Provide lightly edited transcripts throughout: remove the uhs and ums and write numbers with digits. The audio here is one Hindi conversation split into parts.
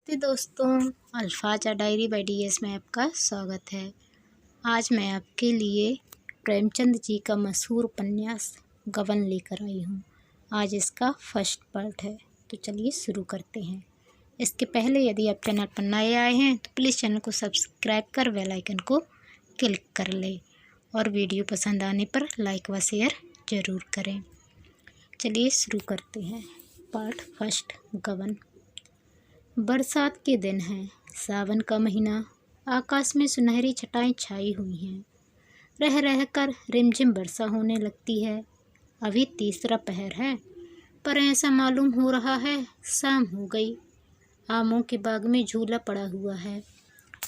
तो दोस्तों, अल्फाजा डायरी बाय DS में आपका स्वागत है। आज मैं आपके लिए प्रेमचंद जी का मशहूर उपन्यास गबन लेकर आई हूँ। आज इसका फर्स्ट पार्ट है, तो चलिए शुरू करते हैं। इसके पहले यदि आप चैनल पर नए आए हैं तो प्लीज़ चैनल को सब्सक्राइब कर बेल आइकन को क्लिक कर लें और वीडियो पसंद आने पर लाइक व शेयर ज़रूर करें। चलिए शुरू करते हैं। पार्ट फर्स्ट, गबन। बरसात के दिन हैं, सावन का महीना। आकाश में सुनहरी छटाएं छाई हुई हैं। रह रह कर रिमझिम वर्षा होने लगती है। अभी तीसरा पहर है, पर ऐसा मालूम हो रहा है शाम हो गई। आमों के बाग में झूला पड़ा हुआ है।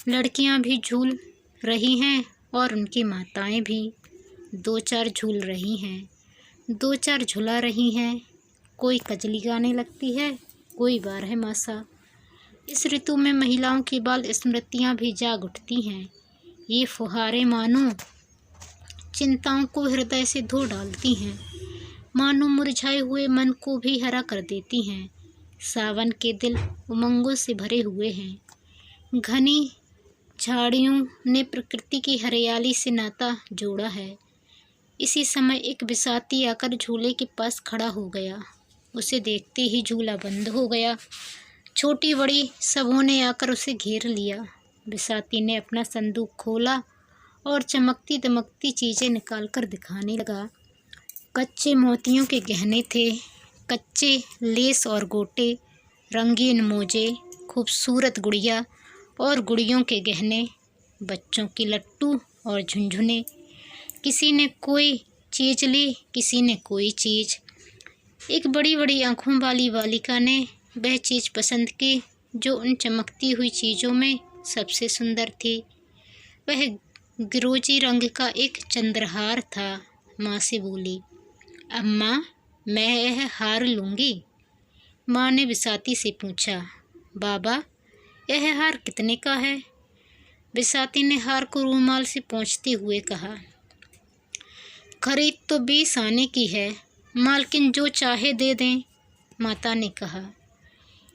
लड़कियां भी झूल रही हैं और उनकी माताएं भी। दो चार झूल रही हैं, दो चार झुला रही हैं। कोई कजली गाने लगती है, कोई बारहमासा। इस ऋतु में महिलाओं की बाल स्मृतियाँ भी जाग उठती हैं। ये फुहारें मानो चिंताओं को हृदय से धो डालती हैं, मानो मुरझाए हुए मन को भी हरा कर देती हैं। सावन के दिल उमंगों से भरे हुए हैं। घनी झाड़ियों ने प्रकृति की हरियाली से नाता जोड़ा है। इसी समय एक बिसाती आकर झूले के पास खड़ा हो गया। उसे देखते ही झूला बंद हो गया। छोटी बड़ी सबों ने आकर उसे घेर लिया। बिसाती ने अपना संदूक खोला और चमकती दमकती चीज़ें निकाल कर दिखाने लगा। कच्चे मोतियों के गहने थे, कच्चे लेस और गोटे, रंगीन मोजे, खूबसूरत गुड़िया और गुड़ियों के गहने, बच्चों की लट्टू और झुनझुने। किसी ने कोई चीज़ ली, किसी ने कोई चीज़। एक बड़ी बड़ी आँखों वाली बालिका ने वह चीज़ पसंद की जो उन चमकती हुई चीज़ों में सबसे सुंदर थी। वह गिरोजी रंग का एक चंद्रहार था। माँ से बोली, अम्मा, मैं यह हार लूँगी। माँ ने बिसाती से पूछा, बाबा, यह हार कितने का है? बिसाती ने हार को रूमाल से पोंछते हुए कहा, खरीद तो 20 आने की है, मालकिन जो चाहे दे दें। माता ने कहा,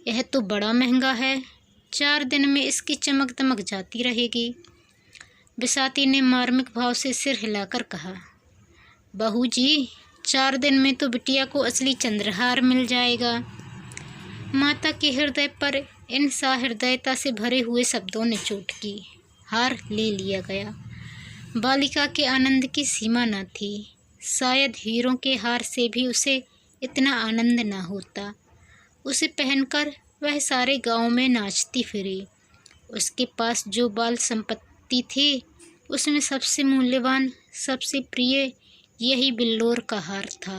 यह तो बड़ा महंगा है, 4 दिन में इसकी चमक दमक जाती रहेगी। बिसाती ने मार्मिक भाव से सिर हिलाकर कहा, बहू जी, 4 दिन में तो बिटिया को असली चंद्रहार मिल जाएगा। माता के हृदय पर इन सहृदयता से भरे हुए शब्दों ने चोट की। हार ले लिया गया। बालिका के आनंद की सीमा न थी। शायद हीरों के हार से भी उसे इतना आनंद न होता। उसे पहनकर वह सारे गांव में नाचती फिरी। उसके पास जो बाल संपत्ति थी, उसमें सबसे मूल्यवान, सबसे प्रिय यही बिल्लोर का हार था।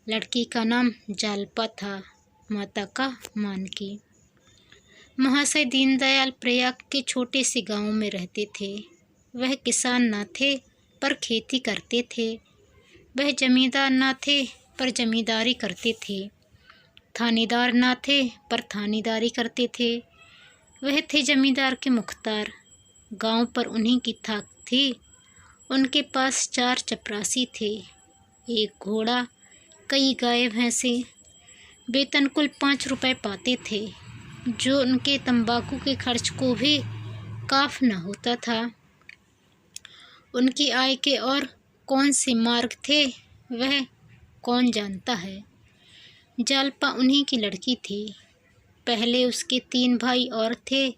लड़की का नाम जालपा था, माता का मानकी। महाशय दीनदयाल प्रयाग के छोटे से गांव में रहते थे। वह किसान न थे पर खेती करते थे। वह जमींदार न थे पर जमींदारी करते थे। थानेदार ना थे पर थानेदारी करते थे। वह थे जमींदार के मुख्तार। गांव पर उन्हीं की थाक थी। उनके पास 4 चपरासी थे, 1 घोड़ा, कई गाय भैंसे। वेतन कुल 5 रुपए पाते थे, जो उनके तंबाकू के खर्च को भी काफ न होता था। उनकी आय के और कौन से मार्ग थे वह कौन जानता है। जालपा उन्हीं की लड़की थी। पहले उसके 3 भाई और थे,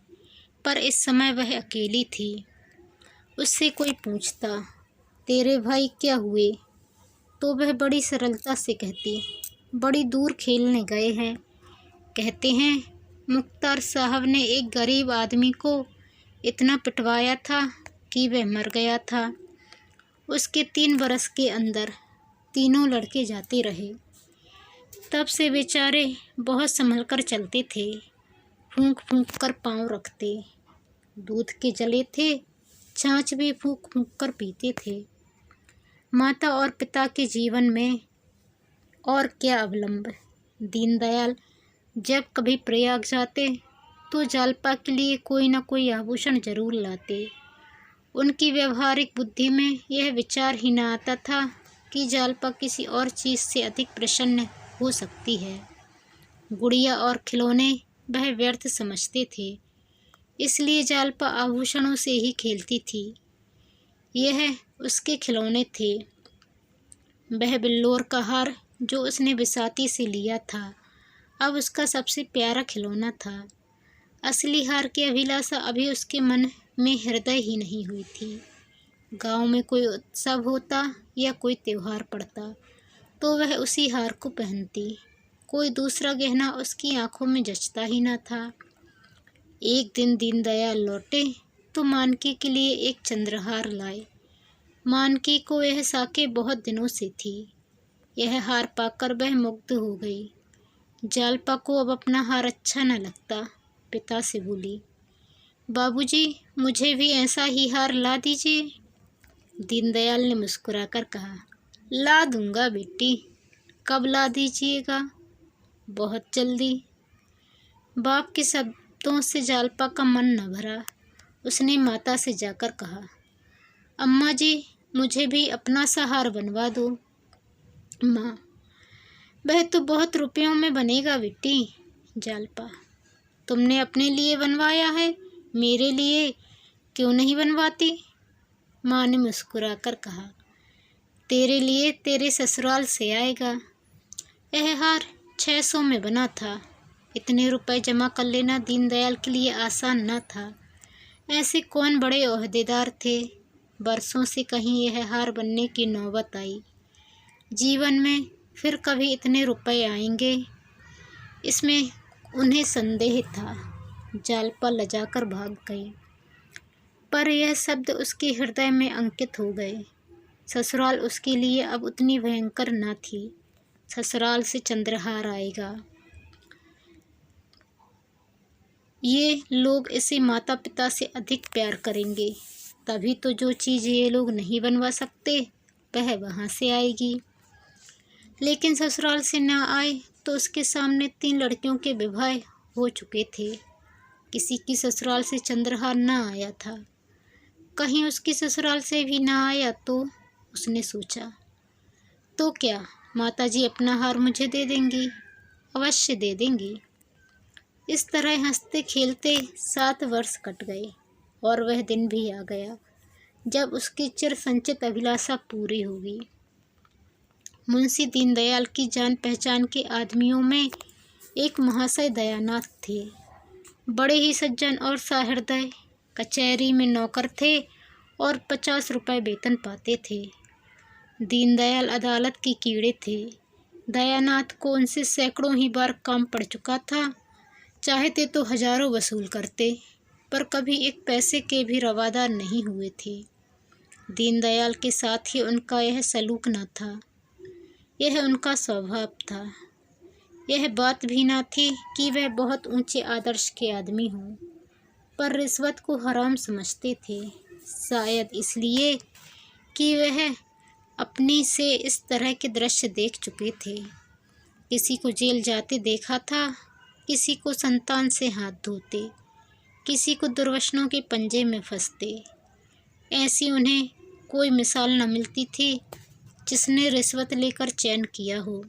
पर इस समय वह अकेली थी। उससे कोई पूछता, तेरे भाई क्या हुए? तो वह बड़ी सरलता से कहती, बड़ी दूर खेलने गए हैं। कहते हैं मुख्तार साहब ने एक गरीब आदमी को इतना पिटवाया था कि वह मर गया था। उसके 3 बरस के अंदर तीनों लड़के जाते रहे। तब से बेचारे बहुत संभल कर चलते थे, फूंक फूंक कर पाँव रखते। दूध के जले थे, छाछ भी फूंक फूंक कर पीते थे। माता और पिता के जीवन में और क्या अवलंब। दीनदयाल जब कभी प्रयाग जाते तो जालपा के लिए कोई न कोई आभूषण जरूर लाते। उनकी व्यवहारिक बुद्धि में यह विचार ही न आता था कि जालपा किसी और चीज़ से अधिक प्रसन्न हो सकती है। गुड़िया और खिलौने वह व्यर्थ समझते थे, इसलिए जालपा आभूषणों से ही खेलती थी। यह उसके खिलौने थे। वह बिल्लोर का हार जो उसने बिसाती से लिया था, अब उसका सबसे प्यारा खिलौना था। असली हार की अभिलाषा अभी उसके मन में हृदय ही नहीं हुई थी। गांव में कोई उत्सव होता या कोई त्योहार पड़ता तो वह उसी हार को पहनती। कोई दूसरा गहना उसकी आंखों में जचता ही न था। एक दिन दीनदयाल लौटे तो मानकी के लिए एक चंद्रहार लाए। मानकी को यह साके बहुत दिनों से थी। यह हार पाकर वह मुग्ध हो गई। जालपा को अब अपना हार अच्छा न लगता। पिता से बोली, बाबूजी, मुझे भी ऐसा ही हार ला दीजिए। दीनदयाल ने मुस्कुराकर कहा, ला दूंगा बेटी, कब ला दीजिएगा? बहुत जल्दी। बाप के शब्दों से जालपा का मन न भरा। उसने माता से जाकर कहा, अम्मा जी, मुझे भी अपना सा हार बनवा दो। माँ, वह तो बहुत रुपयों में बनेगा बेटी। जालपा, तुमने अपने लिए बनवाया है, मेरे लिए क्यों नहीं बनवाती? माँ ने मुस्कुराकर कहा, तेरे लिए तेरे ससुराल से आएगा। यह हार 600 में बना था। इतने रुपए जमा कर लेना दीनदयाल के लिए आसान न था। ऐसे कौन बड़े ओहदेदार थे। बरसों से कहीं यह हार बनने की नौबत आई। जीवन में फिर कभी इतने रुपए आएंगे, इसमें उन्हें संदेह था। जालपा लजाकर भाग गई, पर यह शब्द उसके हृदय में अंकित हो गए। ससुराल उसके लिए अब उतनी भयंकर न थी। ससुराल से चंद्रहार आएगा। ये लोग इसे माता पिता से अधिक प्यार करेंगे, तभी तो जो चीज़ ये लोग नहीं बनवा सकते वह वहाँ से आएगी। लेकिन ससुराल से न आए तो उसके सामने 3 लड़कियों के विवाह हो चुके थे। किसी की ससुराल से चंद्रहार न आया था। कहीं उसकी ससुराल से भी न आया तो उसने सोचा, तो क्या माताजी अपना हार मुझे दे देंगी? अवश्य दे देंगी। इस तरह हंसते खेलते 7 वर्ष कट गए और वह दिन भी आ गया जब उसकी चिर संचित अभिलाषा पूरी होगी। मुंशी दीनदयाल की जान पहचान के आदमियों में एक महाशय दयानाथ थे। बड़े ही सज्जन और सहृदय। कचहरी में नौकर थे और 50 रुपये वेतन पाते थे। दीनदयाल अदालत के कीड़े थे। दयानाथ को उनसे सैकड़ों ही बार काम पड़ चुका था। चाहते तो हजारों वसूल करते, पर कभी एक पैसे के भी रवादार नहीं हुए थे। दीनदयाल के साथ ही उनका यह सलूक न था। यह उनका स्वभाव था। यह बात भी न थी कि वह बहुत ऊंचे आदर्श के आदमी हों, पर रिश्वत को हराम समझते थे। शायद इसलिए कि वह अपनी से इस तरह के दृश्य देख चुके थे। किसी को जेल जाते देखा था, किसी को संतान से हाथ धोते, किसी को दुर्व्यसनों के पंजे में फंसते। ऐसी उन्हें कोई मिसाल न मिलती थी जिसने रिश्वत लेकर चैन किया हो।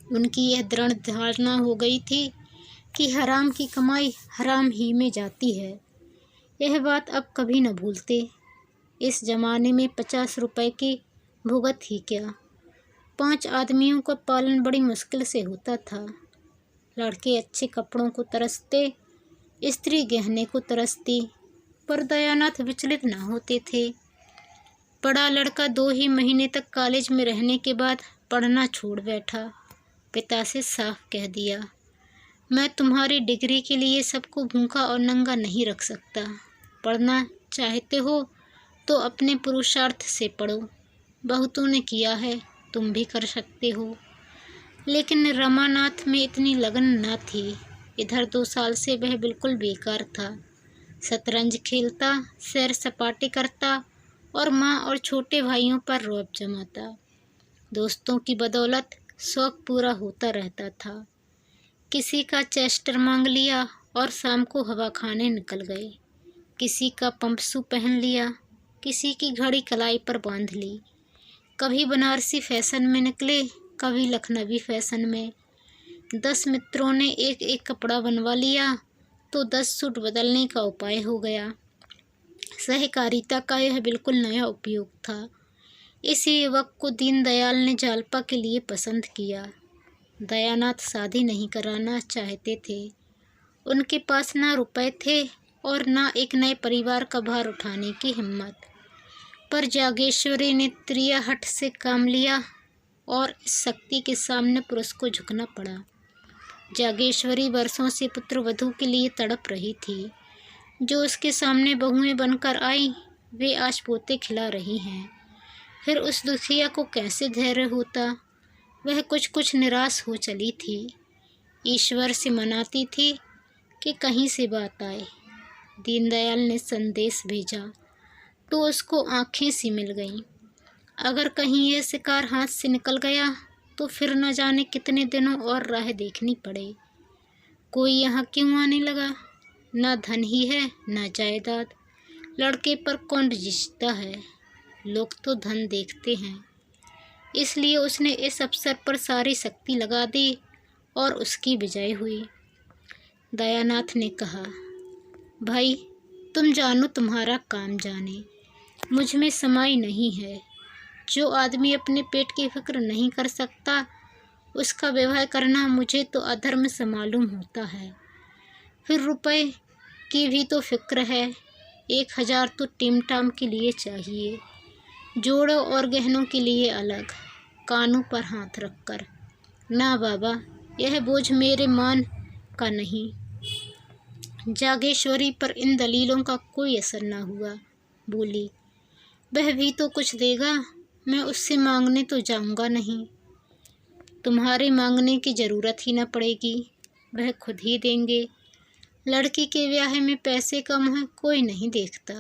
उनकी यह दृढ़ धारणा हो गई थी कि हराम की कमाई हराम ही में जाती है। यह बात अब कभी न भूलते। इस जमाने में 50 रुपए की भुगत ही क्या, 5 आदमियों का पालन बड़ी मुश्किल से होता था। लड़के अच्छे कपड़ों को तरसते, स्त्री गहने को तरसती, पर दयानाथ विचलित न होते थे। बड़ा लड़का 2 ही महीने तक कॉलेज में रहने के बाद पढ़ना छोड़ बैठा। पिता से साफ कह दिया, मैं तुम्हारी डिग्री के लिए सबको भूखा और नंगा नहीं रख सकता। पढ़ना चाहते हो तो अपने पुरुषार्थ से पढ़ो। बहुतों ने किया है, तुम भी कर सकते हो। लेकिन रमानाथ में इतनी लगन न थी। इधर 2 साल से वह बिल्कुल बेकार था। शतरंज खेलता, सैर सपाटे करता और माँ और छोटे भाइयों पर रौब जमाता। दोस्तों की बदौलत शौक पूरा होता रहता था। किसी का चेस्टर मांग लिया और शाम को हवा खाने निकल गए। किसी का पंपसू पहन लिया, किसी की घड़ी कलाई पर बांध ली। कभी बनारसी फैशन में निकले, कभी लखनवी फैशन में। 10 मित्रों ने एक एक कपड़ा बनवा लिया तो 10 सूट बदलने का उपाय हो गया। सहकारिता का यह बिल्कुल नया उपयोग था। इस युवक को दीनदयाल ने जालपा के लिए पसंद किया। दयानाथ शादी नहीं कराना चाहते थे। उनके पास ना रुपए थे और ना एक नए परिवार का भार उठाने की हिम्मत। पर जागेश्वरी ने त्रिया हट से काम लिया और इस शक्ति के सामने पुरुष को झुकना पड़ा। जागेश्वरी वर्षों से पुत्र वधू के लिए तड़प रही थी। जो उसके सामने बहुएं बनकर आई, वे आज पोते खिला रही हैं। फिर उस दुखिया को कैसे धैर्य होता? वह कुछ कुछ निराश हो चली थी। ईश्वर से मनाती थी कि कहीं से बात आए। दीनदयाल ने संदेश भेजा तो उसको आंखें सी मिल गईं। अगर कहीं यह शिकार हाथ से निकल गया तो फिर न जाने कितने दिनों और राह देखनी पड़े। कोई यहाँ क्यों आने लगा? ना धन ही है ना जायदाद। लड़के पर कौन रिश्ता है? लोग तो धन देखते हैं। इसलिए उसने इस अवसर पर सारी शक्ति लगा दी और उसकी विजय हुई। दयानाथ ने कहा, भाई तुम जानो तुम्हारा काम जाने, मुझ में समाई नहीं है। जो आदमी अपने पेट की फिक्र नहीं कर सकता, उसका विवाह करना मुझे तो अधर्म से मालूम होता है। फिर रुपए की भी तो फिक्र है। 1000 तो टिमटाम के लिए चाहिए, जोड़ों और गहनों के लिए अलग, कानों पर हाथ रखकर। ना बाबा, यह बोझ मेरे मान का नहीं। जागेश्वरी पर इन दलीलों का कोई असर न हुआ। बोली, वह भी तो कुछ देगा, मैं उससे मांगने तो जाऊंगा नहीं। तुम्हारे मांगने की ज़रूरत ही न पड़ेगी, वह खुद ही देंगे। लड़की के ब्याह में पैसे कम है कोई नहीं देखता।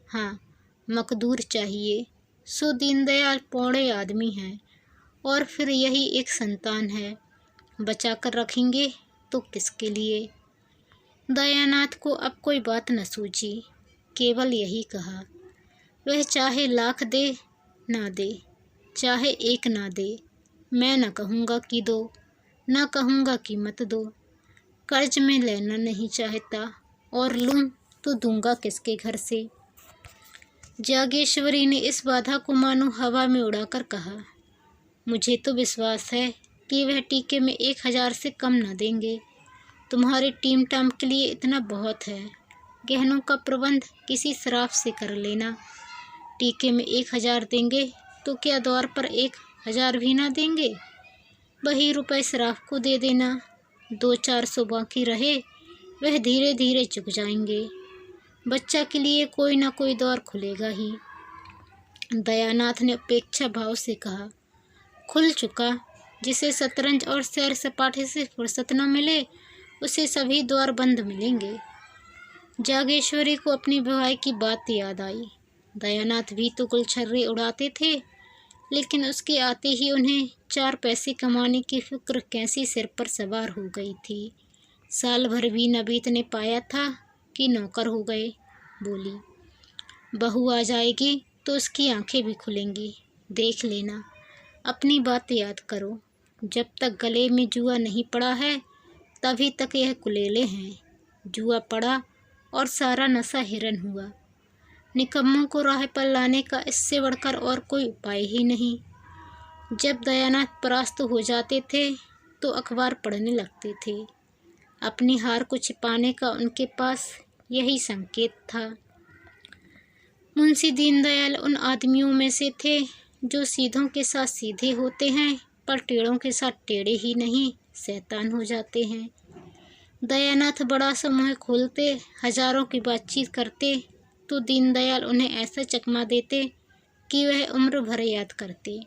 हाँ, मकदूर चाहिए। सो दीनदयाल पौड़े आदमी हैं और फिर यही एक संतान है, बचा कर रखेंगे तो किसके लिए? दयानाथ को अब कोई बात न सूझी, केवल यही कहा, वह चाहे लाख दे ना दे, चाहे एक ना दे, मैं न कहूँगा कि दो, न कहूँगा कि मत दो। कर्ज में लेना नहीं चाहता और लूँ तो दूंगा किसके घर से? जागेश्वरी ने इस बाधा को मानो हवा में उड़ाकर कहा, मुझे तो विश्वास है कि वह टीके में 1000 से कम न देंगे। तुम्हारे टीम टाम के लिए इतना बहुत है। गहनों का प्रबंध किसी शराफ से कर लेना। टीके में 1000 देंगे तो क्या द्वार पर 1000 भी ना देंगे? वही रुपए शराफ को दे देना। 200-400 बाकी रहे, वह धीरे धीरे चुक जाएंगे। बच्चा के लिए कोई ना कोई द्वार खुलेगा ही। दयानाथ ने उपेक्षा भाव से कहा, खुल चुका। जिसे शतरंज और सैर सपाटे से फुर्सत न मिले, उसे सभी द्वार बंद मिलेंगे। जागेश्वरी को अपनी विवाह की बात याद आई। दयानाथ भी तो गुलछर्रे उड़ाते थे, लेकिन उसके आते ही उन्हें 4 पैसे कमाने की फिक्र कैसी सिर पर सवार हो गई थी। साल भर भी न बीतने पाया था कि नौकर हो गए। बोली, बहू आ जाएगी तो उसकी आंखें भी खुलेंगी, देख लेना। अपनी बात याद करो, जब तक गले में जुआ नहीं पड़ा है तभी तक यह कुलेले हैं। जुआ पड़ा और सारा नशा हिरन हुआ। निकम्मों को राह पर लाने का इससे बढ़कर और कोई उपाय ही नहीं। जब दयानाथ परास्त हो जाते थे तो अखबार पढ़ने लगते थे। अपनी हार को छिपाने का उनके पास यही संकेत था। मुंशी दीनदयाल उन आदमियों में से थे जो सीधों के साथ सीधे होते हैं पर टेढ़ों के साथ टेढ़े ही नहीं, शैतान हो जाते हैं। दयानाथ बड़ा सा मुँह खोलते, हजारों की बातचीत करते तो दीनदयाल उन्हें ऐसा चकमा देते कि वह उम्र भर याद करते।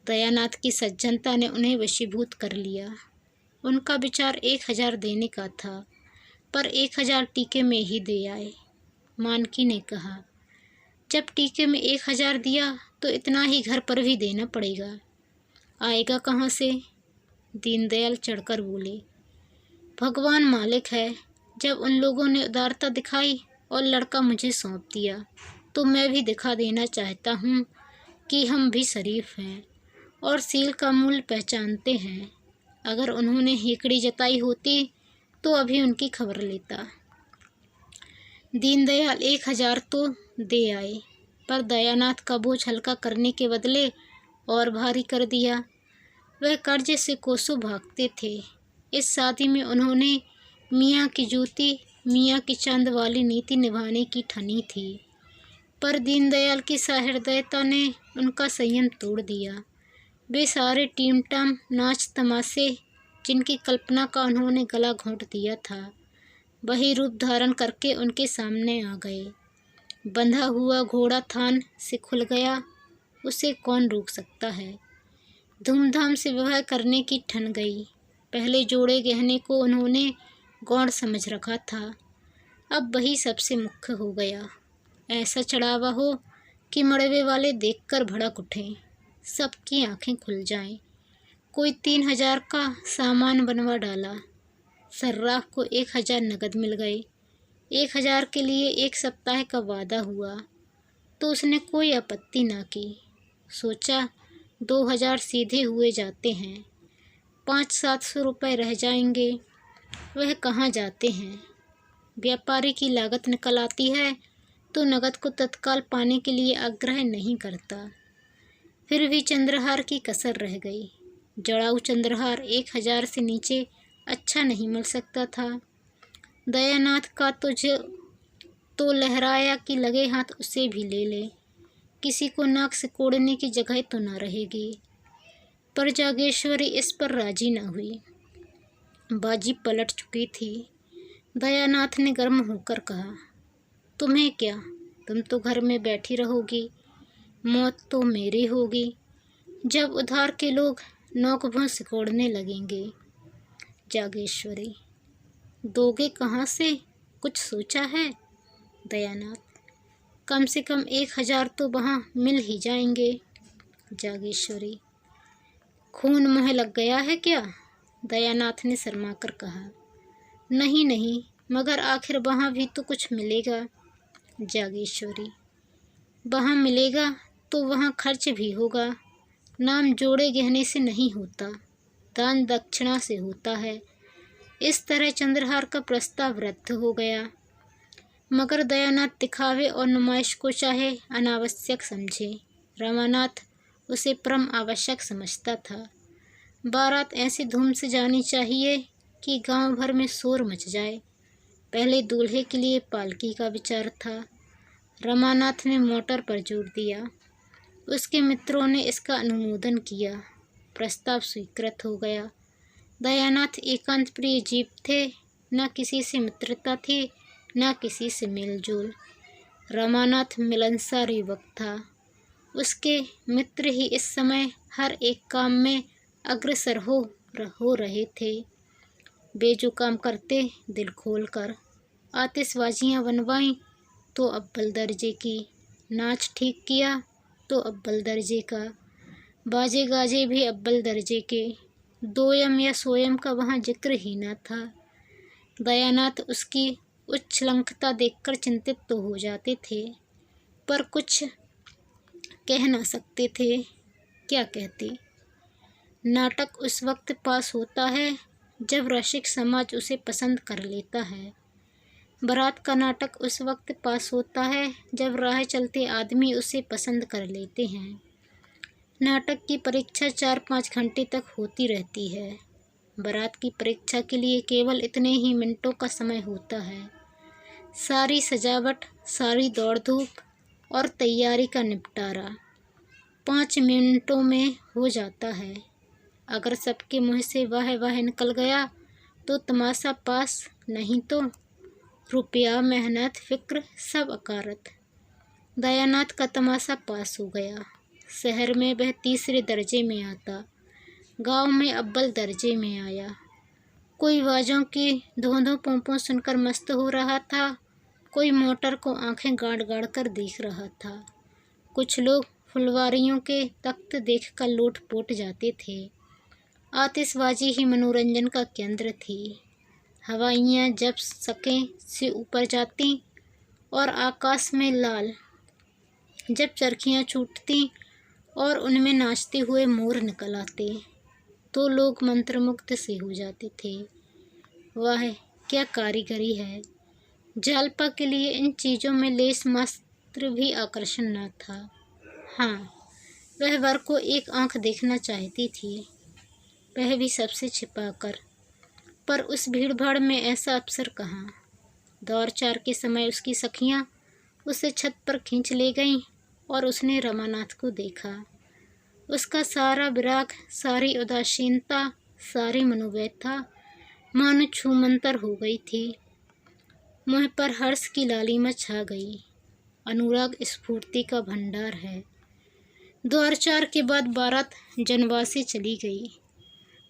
दयानाथ की सज्जनता ने उन्हें वशीभूत कर लिया। उनका विचार 1000 देने का था, पर 1000 टीके में ही दे आए। मानकी ने कहा, जब टीके में 1000 दिया तो इतना ही घर पर भी देना पड़ेगा। आएगा कहाँ से? दीनदयाल चढ़कर बोले, भगवान मालिक है। जब उन लोगों ने उदारता दिखाई और लड़का मुझे सौंप दिया तो मैं भी दिखा देना चाहता हूँ कि हम भी शरीफ हैं और सील का मूल्य पहचानते हैं। अगर उन्होंने हेकड़ी जताई होती तो अभी उनकी खबर लेता। दीनदयाल 1000 तो दे आए, पर दयानाथ का बोझ हल्का करने के बदले और भारी कर दिया। वह कर्ज से कोसों भागते थे। इस शादी में उन्होंने मियाँ की जूती मियाँ की चांद वाली नीति निभाने की ठानी थी, पर दीनदयाल की सहृदयता ने उनका संयम तोड़ दिया। वे सारे टीमटाम नाच तमाशे जिनकी कल्पना का उन्होंने गला घोंट दिया था, वही रूप धारण करके उनके सामने आ गए। बंधा हुआ घोड़ा थान से खुल गया, उसे कौन रोक सकता है। धूमधाम से विवाह करने की ठन गई। पहले जोड़े गहने को उन्होंने गौण समझ रखा था, अब वही सबसे मुख्य हो गया। ऐसा चढ़ावा हो कि मड़वे वाले देखकर भड़क उठें, सबकी आंखें खुल जाएं। कोई 3000 का सामान बनवा डाला। सर्राफ को 1000 नगद मिल गए। 1000 के लिए 1 सप्ताह का वादा हुआ तो उसने कोई आपत्ति ना की। सोचा 2000 सीधे हुए जाते हैं, 500-700 रुपये रह जाएंगे। वह कहाँ जाते हैं। व्यापारी की लागत निकल आती है तो नगद को तत्काल पाने के लिए आग्रह नहीं करता। फिर भी चंद्रहार की कसर रह गई। जड़ाऊ चंद्रहार 1000 से नीचे अच्छा नहीं मिल सकता था। दयानाथ का तो लहराया कि लगे हाथ उसे भी ले ले, किसी को नाक से कोड़ने की जगह तो न रहेगी। पर जागेश्वरी इस पर राजी न हुई। बाजी पलट चुकी थी। दयानाथ ने गर्म होकर कहा, तुम्हें क्या, तुम तो घर में बैठी रहोगी, मौत तो मेरी होगी जब उधार के लोग नौक भों सिकोड़ने लगेंगे। जागेश्वरी, दोगे कहाँ से, कुछ सोचा है। दयानाथ, कम से कम 1000 तो वहाँ मिल ही जाएंगे। जागेश्वरी, खून मुँह लग गया है क्या। दयानाथ ने शर्मा कर कहा, नहीं नहीं, मगर आखिर वहाँ भी तो कुछ मिलेगा। जागेश्वरी, वहाँ मिलेगा तो वहाँ खर्च भी होगा। नाम जोड़े गहने से नहीं होता, दान दक्षिणा से होता है। इस तरह चंद्रहार का प्रस्ताव रद्द हो गया। मगर दयानाथ दिखावे और नुमाइश को चाहे अनावश्यक समझे, रमानाथ उसे परम आवश्यक समझता था। बारात ऐसी धूम से जानी चाहिए कि गांव भर में शोर मच जाए। पहले दूल्हे के लिए पालकी का विचार था। रमानाथ ने मोटर पर जोर दिया। उसके मित्रों ने इसका अनुमोदन किया। प्रस्ताव स्वीकृत हो गया। दयानाथ एकांत प्रिय जीव थे, न किसी से मित्रता थी न किसी से मेलजोल। रमानाथ मिलनसार युवक था। उसके मित्र ही इस समय हर एक काम में अग्रसर हो रहे थे। वे जो काम करते दिल खोल कर, आतिशबाजियाँ बनवाईं तो अव्वल दर्जे की, नाच ठीक किया तो अव्वल दर्जे का, बाजे गाजे भी अव्वल दर्जे के, दोयम या सोयम का वहाँ जिक्र ही न था। दयानाथ उसकी उच्छृंखलता देखकर चिंतित तो हो जाते थे, पर कुछ कह न सकते थे। क्या कहते। नाटक उस वक्त पास होता है जब रसिक समाज उसे पसंद कर लेता है। बारात का नाटक उस वक्त पास होता है जब राह चलते आदमी उसे पसंद कर लेते हैं। नाटक की परीक्षा 4-5 घंटे तक होती रहती है। बारात की परीक्षा के लिए केवल इतने ही मिनटों का समय होता है। सारी सजावट, सारी दौड़ धूप और तैयारी का निपटारा 5 मिनटों में हो जाता है। अगर सबके मुँह से वाह वाह निकल गया तो तमाशा पास, नहीं तो रुपया, मेहनत, फिक्र सब अकारत। दयानाथ का तमाशा पास हो गया। शहर में वह 3रे दर्जे में आता, गांव में अव्वल दर्जे में आया। कोई बाजों की धों-धों पोंपों सुनकर मस्त हो रहा था, कोई मोटर को आंखें गाड़ गाड़ कर देख रहा था। कुछ लोग फुलवारियों के तख्त देखकर लोट-पोट जाते थे। आतिशबाजी ही मनोरंजन का केंद्र थी। हवाइयाँ जब सकें से ऊपर जाती और आकाश में लाल जब चरखियाँ छूटती और उनमें नाचते हुए मोर निकल आते। तो लोग मंत्रमुग्ध से हो जाते थे। वाह, क्या कारीगरी है! जालपा के लिए इन चीज़ों में लेस मात्र भी आकर्षण न था। हाँ, वह वर को एक आंख देखना चाहती थी, वह भी सबसे छिपाकर। पर उस भीड़-भाड़ में ऐसा अवसर कहाँ। दौर चार के समय उसकी सखियाँ उसे छत पर खींच ले गईं और उसने रमानाथ को देखा। उसका सारा विराग, सारी उदासीनता, सारी मनोव्यथा मानो छूमंतर हो गई थी। मुँह पर हर्ष की लालिमा छा गई। अनुराग स्फूर्ति का भंडार है। द्वार चार के बाद बारात जनवासे चली गई।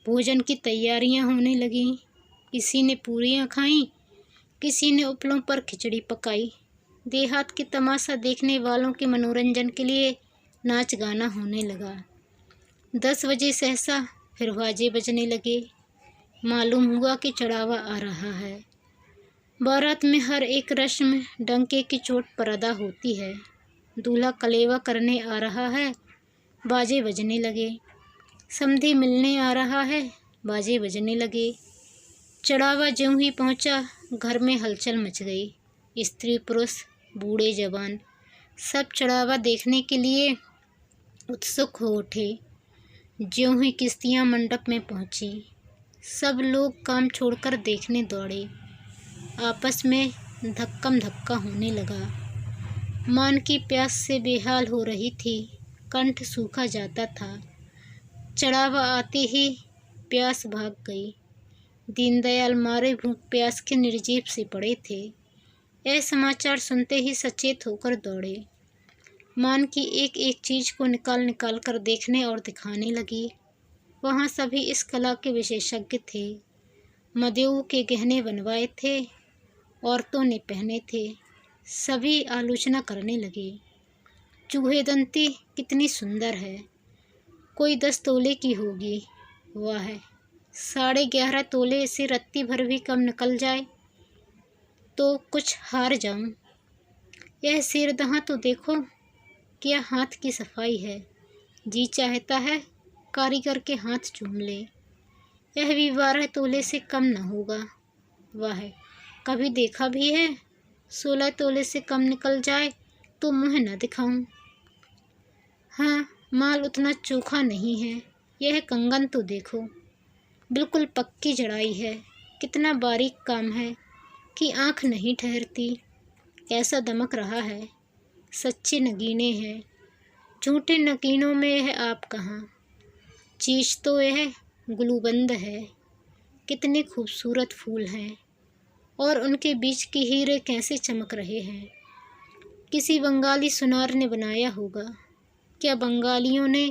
भोजन की तैयारियां होने लगीं। किसी ने पूरियां खाईं, किसी ने उपलों पर खिचड़ी पकाई। देहात के तमाशा देखने वालों के मनोरंजन के लिए नाच गाना होने लगा। 10 बजे सहसा फिर बाजे बजने लगे। मालूम हुआ कि चढ़ावा आ रहा है। बारात में हर एक रस्म डंके की चोट पर अदा होती है। दूल्हा कलेवा करने आ रहा है, बाजे बजने लगे। समधी मिलने आ रहा है, बाजे बजने लगे। चढ़ावा ज्यों ही पहुंचा, घर में हलचल मच गई। स्त्री पुरुष बूढ़े जवान सब चढ़ावा देखने के लिए उत्सुक हो उठे। ज्यों ही किश्तियां मंडप में पहुंची, सब लोग काम छोड़कर देखने दौड़े। आपस में धक्कम धक्का होने लगा। मान की प्यास से बेहाल हो रही थी, कंठ सूखा जाता था। चढ़ावा आते ही प्यास भाग गई। दीनदयाल मारे भूख प्यास के निर्जीव से पड़े थे। यह समाचार सुनते ही सचेत होकर दौड़े। मान की एक एक चीज को निकाल निकाल कर देखने और दिखाने लगी। वहाँ सभी इस कला के विशेषज्ञ थे। मदेऊ के गहने बनवाए थे, औरतों ने पहने थे। सभी आलोचना करने लगे। चूहेदंती कितनी सुंदर है, कोई 10 तोले की होगी। वाह, 11.5 तोले से रत्ती भर भी कम निकल जाए तो कुछ हार जाऊं। यह सिरदहाँ तो देखो, क्या हाथ की सफाई है। जी चाहता है कारीगर के हाथ चूम ले। यह भी 12 तोले से कम न होगा। वाह, कभी देखा भी है 16 तोले से कम निकल जाए तो मुँह न दिखाऊं। हाँ, माल उतना चोखा नहीं है। यह कंगन तो देखो, बिल्कुल पक्की जड़ाई है। कितना बारीक काम है कि आँख नहीं ठहरती। कैसा दमक रहा है। सच्चे नगीने हैं, झूठे नगीनों में यह आप कहाँ। चीज तो यह गुलूबंद है। कितने खूबसूरत फूल हैं और उनके बीच के हीरे कैसे चमक रहे हैं। किसी बंगाली सुनार ने बनाया होगा। क्या बंगालियों ने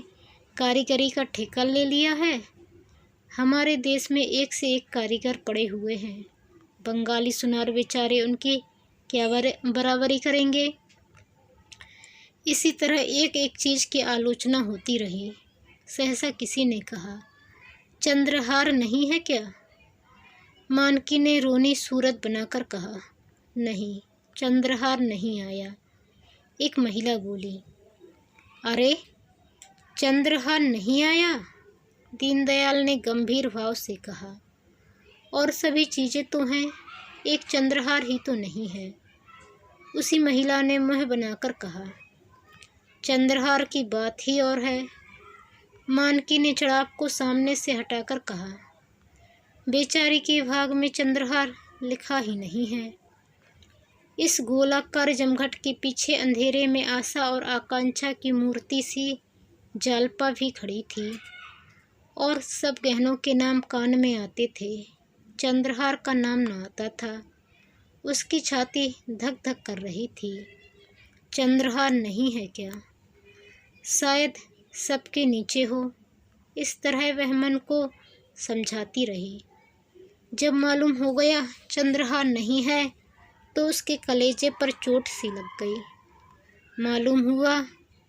कारीगरी का ठेका ले लिया है। हमारे देश में एक से एक कारीगर पड़े हुए हैं। बंगाली सुनार बेचारे उनकी क्या बराबरी करेंगे। इसी तरह एक एक चीज़ की आलोचना होती रही। सहसा किसी ने कहा, चंद्रहार नहीं है क्या। मानकी ने रोनी सूरत बनाकर कहा, नहीं, चंद्रहार नहीं आया। एक महिला बोली, अरे चंद्रहार नहीं आया। दीनदयाल ने गंभीर भाव से कहा, और सभी चीज़ें तो हैं, एक चंद्रहार ही तो नहीं है। उसी महिला ने मुँह बनाकर कहा, चंद्रहार की बात ही और है। मानकी ने चढ़ाव को सामने से हटाकर कहा, बेचारी के भाग में चंद्रहार लिखा ही नहीं है। इस गोलाकार जमघट के पीछे अंधेरे में आशा और आकांक्षा की मूर्ति सी जालपा भी खड़ी थी और सब गहनों के नाम कान में आते थे। चंद्रहार का नाम न आता था। उसकी छाती धक धक कर रही थी। चंद्रहार नहीं है क्या, शायद सबके नीचे हो। इस तरह वह मन को समझाती रही। जब मालूम हो गया चंद्रहार नहीं है तो उसके कलेजे पर चोट सी लग गई। मालूम हुआ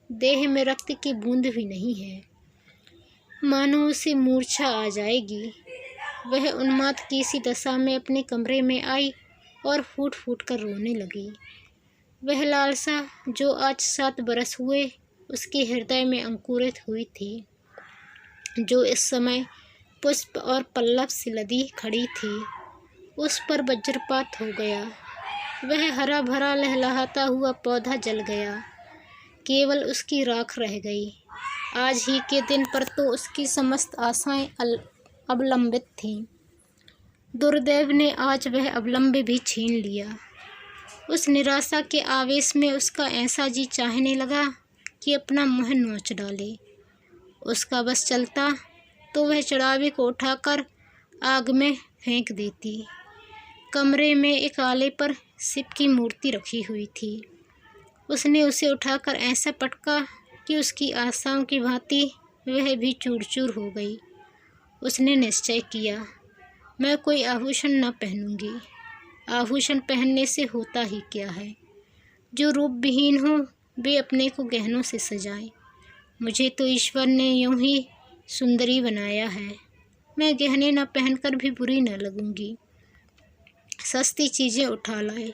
देह में रक्त की बूंद भी नहीं है। मानो उसे मूर्छा आ जाएगी। वह उन्माद की सी दशा में अपने कमरे में आई और फूट फूट कर रोने लगी। वह लालसा जो आज 7 बरस हुए उसके हृदय में अंकुरित हुई थी, जो इस समय पुष्प और पल्लव से लदी खड़ी थी। उस पर वज्रपात हो गया। वह हरा भरा लहलहाता हुआ पौधा जल गया। केवल उसकी राख रह गई। आज ही के दिन पर तो उसकी समस्त आशाएं अवलंबित थीं। दुर्दैव ने आज वह अवलंबे भी छीन लिया। उस निराशा के आवेश में उसका ऐसा जी चाहने लगा कि अपना मुँह नोच डाले। उसका बस चलता तो वह चढ़ावे को उठाकर आग में फेंक देती। कमरे में एक आले पर शिव की मूर्ति रखी हुई थी। उसने उसे उठाकर ऐसा पटका कि उसकी आशाओं की भांति वह भी चूर चूर हो गई। उसने निश्चय किया, मैं कोई आभूषण न पहनूंगी। आभूषण पहनने से होता ही क्या है। जो रूप विहीन हो वे अपने को गहनों से सजाएं। मुझे तो ईश्वर ने यूं ही सुंदरी बनाया है। मैं गहने न पहनकर भी बुरी न लगूंगी। सस्ती चीज़ें उठा लाए।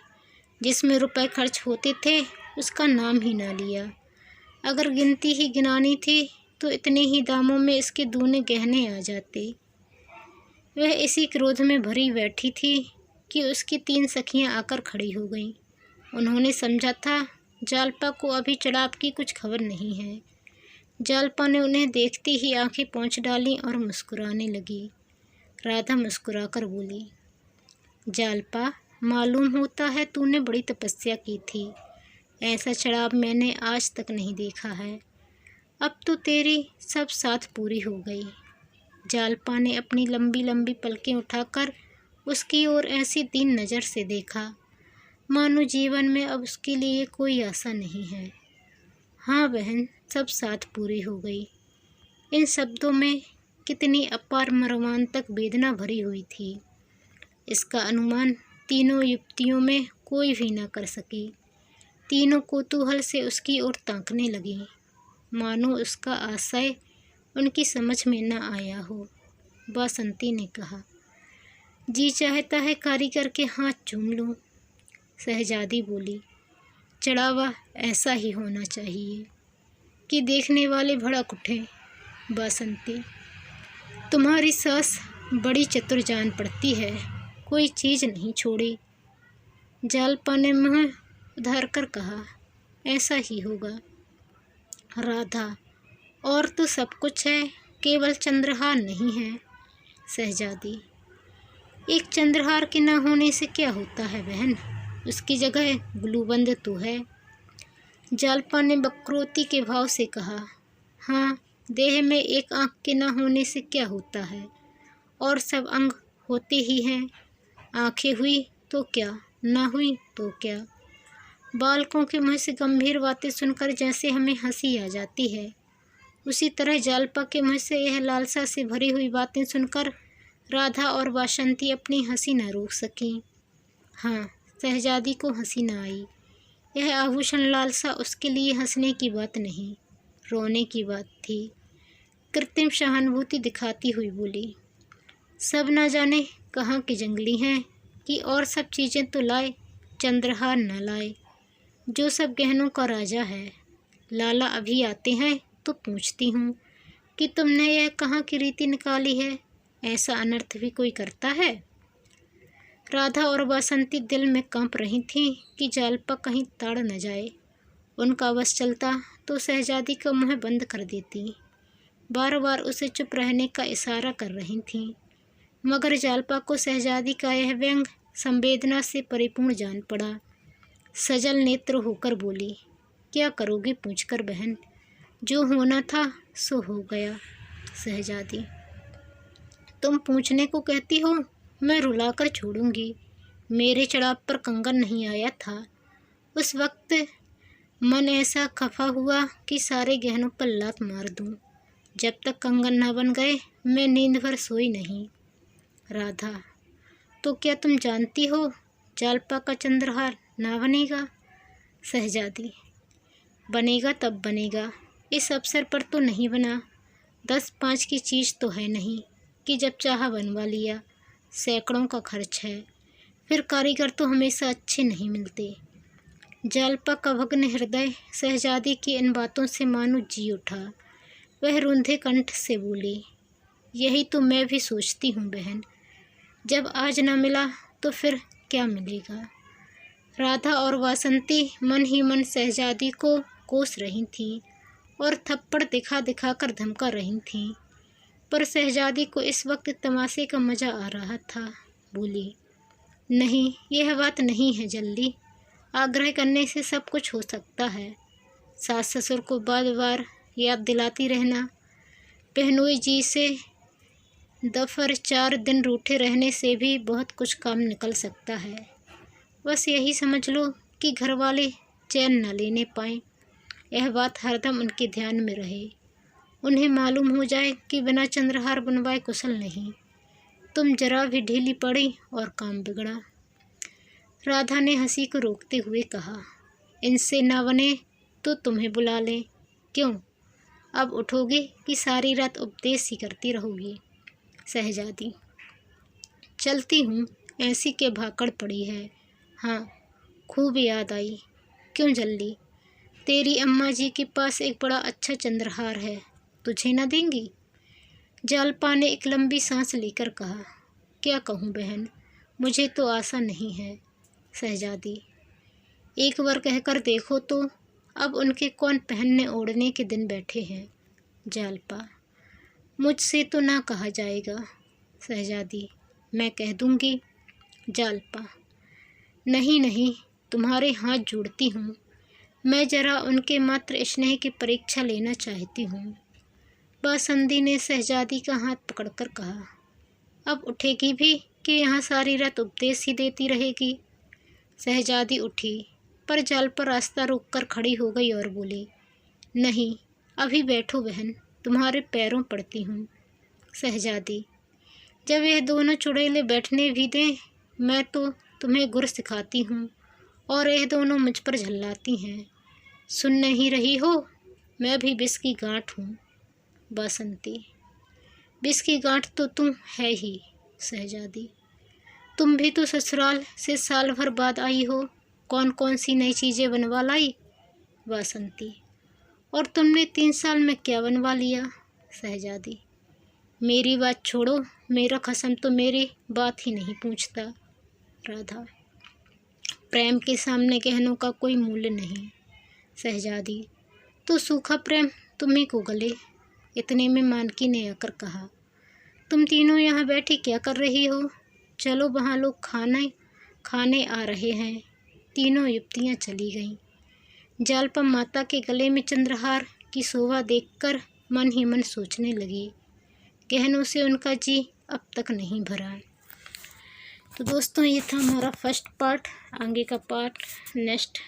जिसमें रुपए खर्च होते थे उसका नाम ही ना लिया। अगर गिनती ही गिनानी थी तो इतने ही दामों में इसके दूने गहने आ जाते। वह इसी क्रोध में भरी बैठी थी कि उसकी 3 सखियां आकर खड़ी हो गईं। उन्होंने समझा था जालपा को अभी चढ़ाव की कुछ खबर नहीं है। जालपा ने उन्हें देखते ही आंखें पोंछ डालीं और मुस्कुराने लगी। राधा मुस्कुराकर बोली, जालपा, मालूम होता है तूने बड़ी तपस्या की थी। ऐसा चढ़ाव मैंने आज तक नहीं देखा है। अब तो तेरी सब साथ पूरी हो गई। जालपा ने अपनी लंबी लंबी पलकें उठाकर उसकी ओर ऐसी दीन नज़र से देखा मानो जीवन में अब उसके लिए कोई आशा नहीं है। हाँ बहन, सब साथ पूरी हो गई। इन शब्दों में कितनी अपार मर्मांतक वेदना भरी हुई थी। इसका अनुमान तीनों युवतियों में कोई भी न कर सकी। तीनों कौतूहल से उसकी ओर ताकने लगी, मानो उसका आशय उनकी समझ में न आया हो। बासंती ने कहा, जी चाहता है कारीगर के हाथ चूम लूं। शहजादी बोली, चढ़ावा ऐसा ही होना चाहिए कि देखने वाले भड़क उठें। बासंती, तुम्हारी सास बड़ी चतुर जान पड़ती है, कोई चीज़ नहीं छोड़ी। जालपा ने मुँह उधार कर कहा, ऐसा ही होगा। राधा, और तो सब कुछ है, केवल चंद्रहार नहीं है। शहजादी, एक चंद्रहार के न होने से क्या होता है बहन, उसकी जगह ग्लूबंद तो है। जालपा ने वक्रोक्ति के भाव से कहा, हाँ, देह में एक आँख के न होने से क्या होता है, और सब अंग होते ही हैं। आँखें हुई तो क्या, ना हुई तो क्या। बालकों के मुँह से गंभीर बातें सुनकर जैसे हमें हंसी आ जाती है, उसी तरह जालपा के मुँह से यह लालसा से भरी हुई बातें सुनकर राधा और बासंती अपनी हंसी न रोक सकीं। हाँ, शहजादी को हंसी न आई। यह आभूषण लालसा उसके लिए हंसने की बात नहीं, रोने की बात थी। कृत्रिम सहानुभूति दिखाती हुई बोली, सब न जाने कहाँ के जंगली हैं कि और सब चीज़ें तो लाए, चंद्रहार न लाए, जो सब गहनों का राजा है। लाला अभी आते हैं तो पूछती हूँ कि तुमने यह कहाँ की रीति निकाली है, ऐसा अनर्थ भी कोई करता है। राधा और बासंती दिल में कांप रही थीं कि जालपा कहीं ताड़ न जाए। उनका बस चलता तो शहजादी का मुँह बंद कर देती। बार बार उसे चुप रहने का इशारा कर रही थीं, मगर जालपा को शहजादी का यह व्यंग संवेदना से परिपूर्ण जान पड़ा। सजल नेत्र होकर बोली, क्या करोगी पूछकर बहन, जो होना था सो हो गया। शहजादी, तुम पूछने को कहती हो, मैं रुलाकर छोड़ूंगी। मेरे चढ़ाव पर कंगन नहीं आया था। उस वक्त मन ऐसा खफा हुआ कि सारे गहनों पर लात मार दूं। जब तक कंगन न बन गए मैं नींद भर सोई नहीं। राधा, तो क्या तुम जानती हो जालपा का चंद्रहार ना बनेगा। शहजादी, बनेगा तब बनेगा, इस अवसर पर तो नहीं बना। 10-5 की चीज़ तो है नहीं कि जब चाहा बनवा लिया। सैकड़ों का खर्च है, फिर कारीगर तो हमेशा अच्छे नहीं मिलते। जालपा का भग्न हृदय शहजादी की इन बातों से मानो जी उठा। वह रूंधे कंठ से बोली, यही तो मैं भी सोचती हूँ बहन। जब आज न मिला तो फिर क्या मिलेगा। राधा और वासंती मन ही मन शहजादी को कोस रही थीं और थप्पड़ दिखा दिखा कर धमका रही थीं, पर शहजादी को इस वक्त तमाशे का मज़ा आ रहा था। बोली, नहीं, यह बात नहीं है जल्दी। आग्रह करने से सब कुछ हो सकता है। सास ससुर को बार बार याद दिलाती रहना, बहनोई जी से दफर 4 दिन रूठे रहने से भी बहुत कुछ काम निकल सकता है। बस यही समझ लो कि घर वाले चैन न लेने पाएँ। यह बात हरदम उनके ध्यान में रहे। उन्हें मालूम हो जाए कि बिना चंद्रहार बनवाए कुशल नहीं। तुम जरा भी ढीली पड़ी और काम बिगड़ा। राधा ने हंसी को रोकते हुए कहा, इनसे ना बने तो तुम्हें बुला लें। क्यों, अब उठोगे कि सारी रात उपदेश ही करती रहोगी। शहजादी, चलती हूँ, ऐसी के भाकड़ पड़ी है। हाँ, खूब याद आई। क्यों जल्दी? तेरी अम्मा जी के पास एक बड़ा अच्छा चंद्रहार है, तुझे न देंगी? जालपा ने एक लंबी सांस लेकर कहा, क्या कहूँ बहन, मुझे तो आशा नहीं है। शहजादी, एक बार कहकर देखो तो, अब उनके कौन पहनने ओढ़ने के दिन बैठे हैं। जालपा, मुझसे तो ना कहा जाएगा। शहजादी, मैं कह दूंगी। जालपा, नहीं नहीं, तुम्हारे हाथ जोड़ती हूँ, मैं जरा उनके मात्र स्नेह की परीक्षा लेना चाहती हूँ। बासंती ने शहजादी का हाथ पकड़कर कहा, अब उठेगी भी कि यहाँ सारी रात उपदेश ही देती रहेगी। शहजादी उठी, पर जालपा रास्ता रोककर खड़ी हो गई और बोली, नहीं, अभी बैठो बहन, तुम्हारे पैरों पड़ती हूँ। शहजादी, जब यह दोनों चुड़ैलें बैठने भी दें, मैं तो तुम्हें गुर सिखाती हूँ और यह दोनों मुझ पर झल्लाती हैं। सुन नहीं रही हो, मैं भी विष की गांठ हूँ। बासंती, विष की गांठ तो तुम है ही। शहजादी, तुम भी तो ससुराल से साल भर बाद आई हो, कौन कौन सी नई चीज़ें बनवा लाई। बासंती, और तुमने 3 साल में क्या बनवा लिया। शहजादी, मेरी बात छोड़ो, मेरा खसम तो मेरी बात ही नहीं पूछता। राधा, प्रेम के सामने गहनों का कोई मूल्य नहीं। शहजादी, तो सूखा प्रेम तुम्ही को गले। इतने में मानकी ने आकर कहा, तुम तीनों यहाँ बैठी क्या कर रही हो? चलो, वहाँ लोग खाने आ रहे हैं। तीनों युवतियाँ चली गईं। जालपा माता के गले में चंद्रहार की शोभा देखकर मन ही मन सोचने लगी, गहनों से उनका जी अब तक नहीं भरा। तो दोस्तों, ये था हमारा फर्स्ट पार्ट। आगे का पार्ट नेक्स्ट